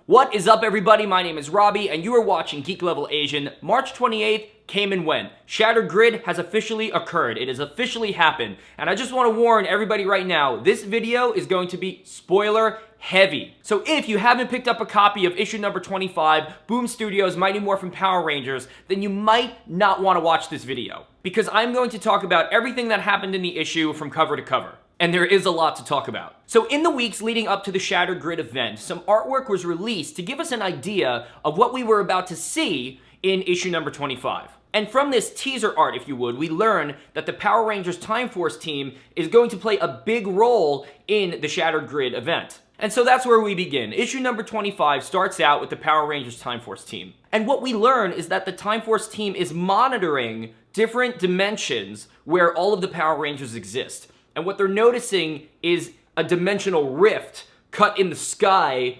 What is up, everybody? My name is Robbie, and you are watching Geek Level Asian. March 28th came and went. Shattered Grid has officially occurred. It has officially happened. And I just want to warn everybody right now, this video is going to be spoiler heavy. So if you haven't picked up a copy of issue number 25, Boom Studios' Mighty Morphin Power Rangers, then you might not want to watch this video. Because I'm going to talk about everything that happened in the issue from cover to cover. And there is a lot to talk about. So in the weeks leading up to the Shattered Grid event, some artwork was released to give us an idea of what we were about to see in issue number 25. And from this teaser art, if you would, we learn that the Power Rangers Time Force team is going to play a big role in the Shattered Grid event. And so that's where we begin. Issue number 25 starts out with the Power Rangers Time Force team. And what we learn is that the Time Force team is monitoring different dimensions where all of the Power Rangers exist. And what they're noticing is a dimensional rift cut in the sky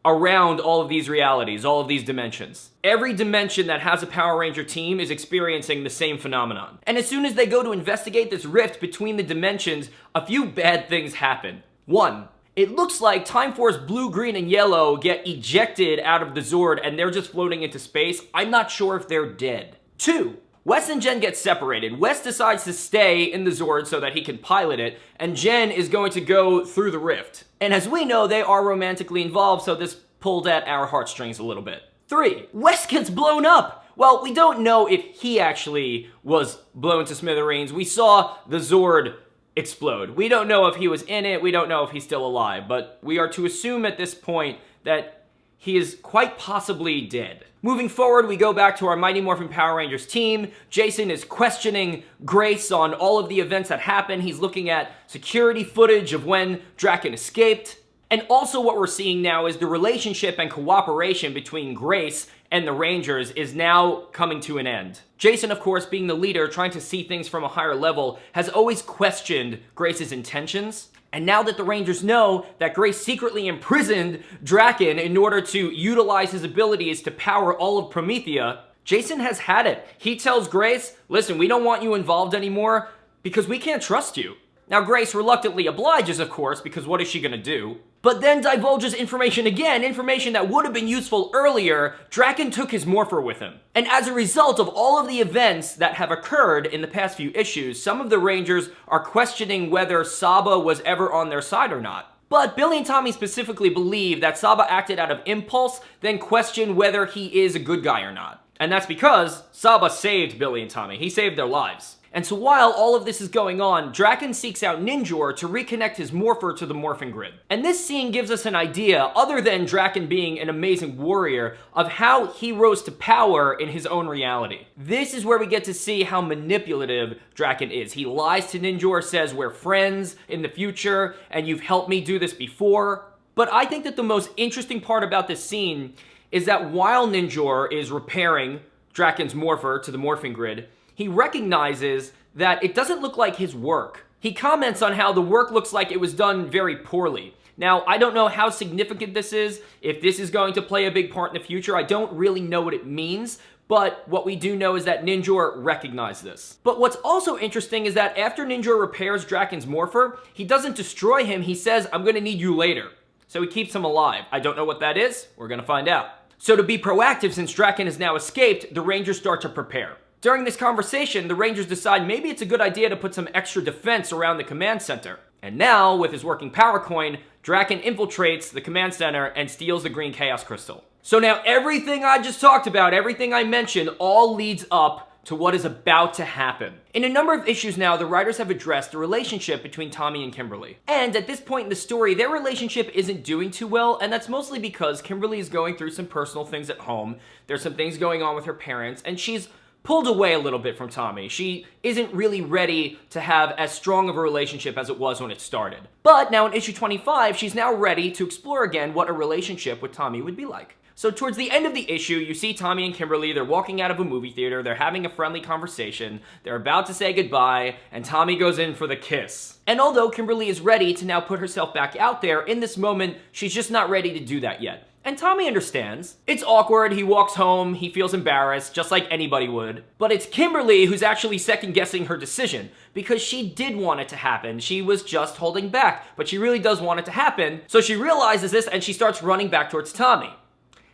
around all of these realities, all of these dimensions. Every dimension that has a Power Ranger team is experiencing the same phenomenon. And as soon as they go to investigate this rift between the dimensions, a few bad things happen. One, it looks like Time Force Blue, Green, and Yellow get ejected out of the Zord and they're just floating into space. I'm not sure if they're dead. Two, Wes and Jen get separated. Wes decides to stay in the Zord so that he can pilot it, and Jen is going to go through the rift. And as we know, they are romantically involved, so this pulled at our heartstrings a little bit. 3. Wes gets blown up! Well, we don't know if he actually was blown to smithereens. We saw the Zord explode. We don't know if he was in it, we don't know if he's still alive, but we are to assume at this point that he is quite possibly dead. Moving forward, we go back to our Mighty Morphin Power Rangers team. Jason is questioning Grace on all of the events that happened. He's looking at security footage of when Drakon escaped. And also what we're seeing now is the relationship and cooperation between Grace and the Rangers is now coming to an end. Jason, of course, being the leader, trying to see things from a higher level, has always questioned Grace's intentions. And now that the Rangers know that Grace secretly imprisoned Drakon in order to utilize his abilities to power all of Promethea, Jason has had it. He tells Grace, listen, we don't want you involved anymore because we can't trust you. Now Grace reluctantly obliges, of course, because what is she gonna do? But then divulges information again, information that would have been useful earlier. Drakon took his morpher with him. And as a result of all of the events that have occurred in the past few issues, some of the Rangers are questioning whether Saba was ever on their side or not. But Billy and Tommy specifically believe that Saba acted out of impulse, then questioned whether he is a good guy or not. And that's because Saba saved Billy and Tommy. He saved their lives. And so while all of this is going on, Drakon seeks out Ninjor to reconnect his morpher to the Morphin Grid. And this scene gives us an idea, other than Drakon being an amazing warrior, of how he rose to power in his own reality. This is where we get to see how manipulative Drakon is. He lies to Ninjor, says we're friends in the future, and you've helped me do this before. But I think that the most interesting part about this scene is that while Ninjor is repairing Drakon's morpher to the Morphin Grid, he recognizes that it doesn't look like his work. He comments on how the work looks like it was done very poorly. Now, I don't know how significant this is, if this is going to play a big part in the future. I don't really know what it means, but what we do know is that Ninjor recognized this. But what's also interesting is that after Ninjor repairs Drakon's morpher, he doesn't destroy him, he says, I'm gonna need you later. So he keeps him alive. I don't know what that is, we're gonna find out. So to be proactive, since Drakon has now escaped, the Rangers start to prepare. During this conversation, the Rangers decide maybe it's a good idea to put some extra defense around the command center. And now, with his working power coin, Drakon infiltrates the command center and steals the green Chaos Crystal. So now everything I just talked about, everything I mentioned, all leads up to what is about to happen. In a number of issues now, the writers have addressed the relationship between Tommy and Kimberly. And at this point in the story, their relationship isn't doing too well, and that's mostly because Kimberly is going through some personal things at home. There's some things going on with her parents, and she's pulled away a little bit from Tommy. She isn't really ready to have as strong of a relationship as it was when it started. But now in issue 25, she's now ready to explore again what a relationship with Tommy would be like. So towards the end of the issue, you see Tommy and Kimberly, they're walking out of a movie theater, they're having a friendly conversation, they're about to say goodbye, and Tommy goes in for the kiss. And although Kimberly is ready to now put herself back out there, in this moment, she's just not ready to do that yet. And Tommy understands. It's awkward, he walks home, he feels embarrassed, just like anybody would. But it's Kimberly who's actually second-guessing her decision, because she did want it to happen. She was just holding back, but she really does want it to happen. So she realizes this and she starts running back towards Tommy.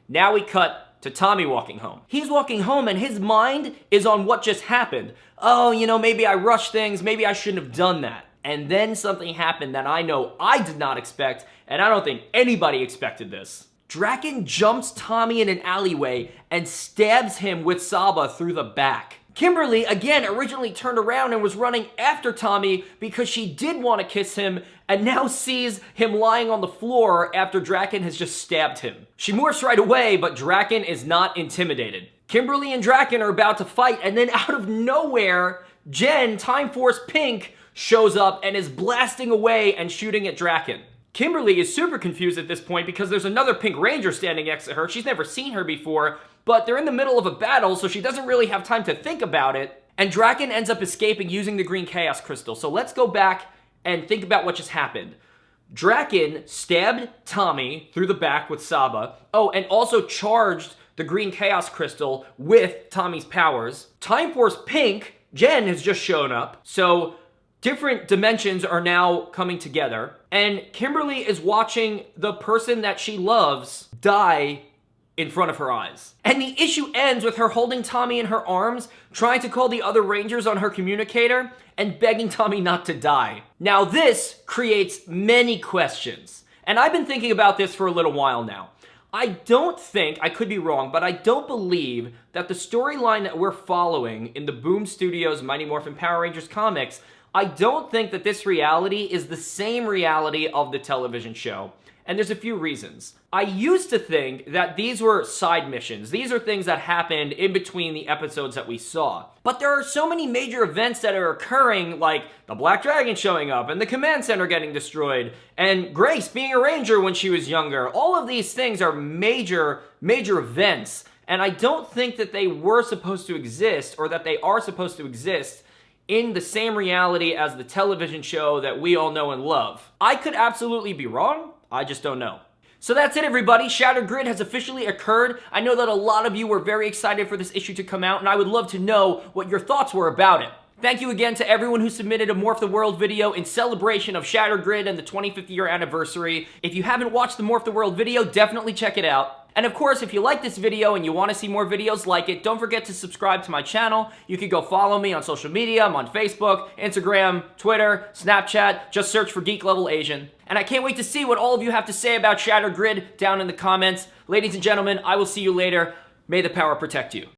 Now we cut to Tommy walking home. He's walking home and his mind is on what just happened. Oh, maybe I rushed things, maybe I shouldn't have done that. And then something happened that I know I did not expect, and I don't think anybody expected this. Drakon jumps Tommy in an alleyway and stabs him with Saba through the back. Kimberly, again, originally turned around and was running after Tommy because she did want to kiss him and now sees him lying on the floor after Drakon has just stabbed him. She morphs right away, but Drakon is not intimidated. Kimberly and Drakon are about to fight, and then out of nowhere, Jen, Time Force Pink, shows up and is blasting away and shooting at Drakon. Kimberly is super confused at this point because there's another Pink Ranger standing next to her. She's never seen her before, but they're in the middle of a battle, so she doesn't really have time to think about it. And Drakon ends up escaping using the green Chaos Crystal. So let's go back and think about what just happened. Drakon stabbed Tommy through the back with Saba. Oh, and also charged the green Chaos Crystal with Tommy's powers. Time Force Pink, Jen, has just shown up. So different dimensions are now coming together. And Kimberly is watching the person that she loves die in front of her eyes. And the issue ends with her holding Tommy in her arms, trying to call the other Rangers on her communicator, and begging Tommy not to die. Now this creates many questions. And I've been thinking about this for a little while now. I don't think, I could be wrong, but I don't believe that the storyline that we're following in the Boom Studios Mighty Morphin Power Rangers comics, I don't think that this reality is the same reality of the television show. And there's a few reasons. I used to think that these were side missions. These are things that happened in between the episodes that we saw. But there are so many major events that are occurring, like the Black Dragon showing up, and the command center getting destroyed, and Grace being a ranger when she was younger. All of these things are major events. And I don't think that they were supposed to exist, or that they are supposed to exist in the same reality as the television show that we all know and love. I could absolutely be wrong. I just don't know. So that's it, everybody. Shattered Grid has officially occurred. I know that a lot of you were very excited for this issue to come out, and I would love to know what your thoughts were about it. Thank you again to everyone who submitted a Morph the World video in celebration of Shattered Grid and the 25th year anniversary. If you haven't watched the Morph the World video, definitely check it out. And of course, if you like this video and you want to see more videos like it, don't forget to subscribe to my channel. You can go follow me on social media. I'm on Facebook, Instagram, Twitter, Snapchat. Just search for Geek Level Asian. And I can't wait to see what all of you have to say about Shattered Grid down in the comments. Ladies and gentlemen, I will see you later. May the power protect you.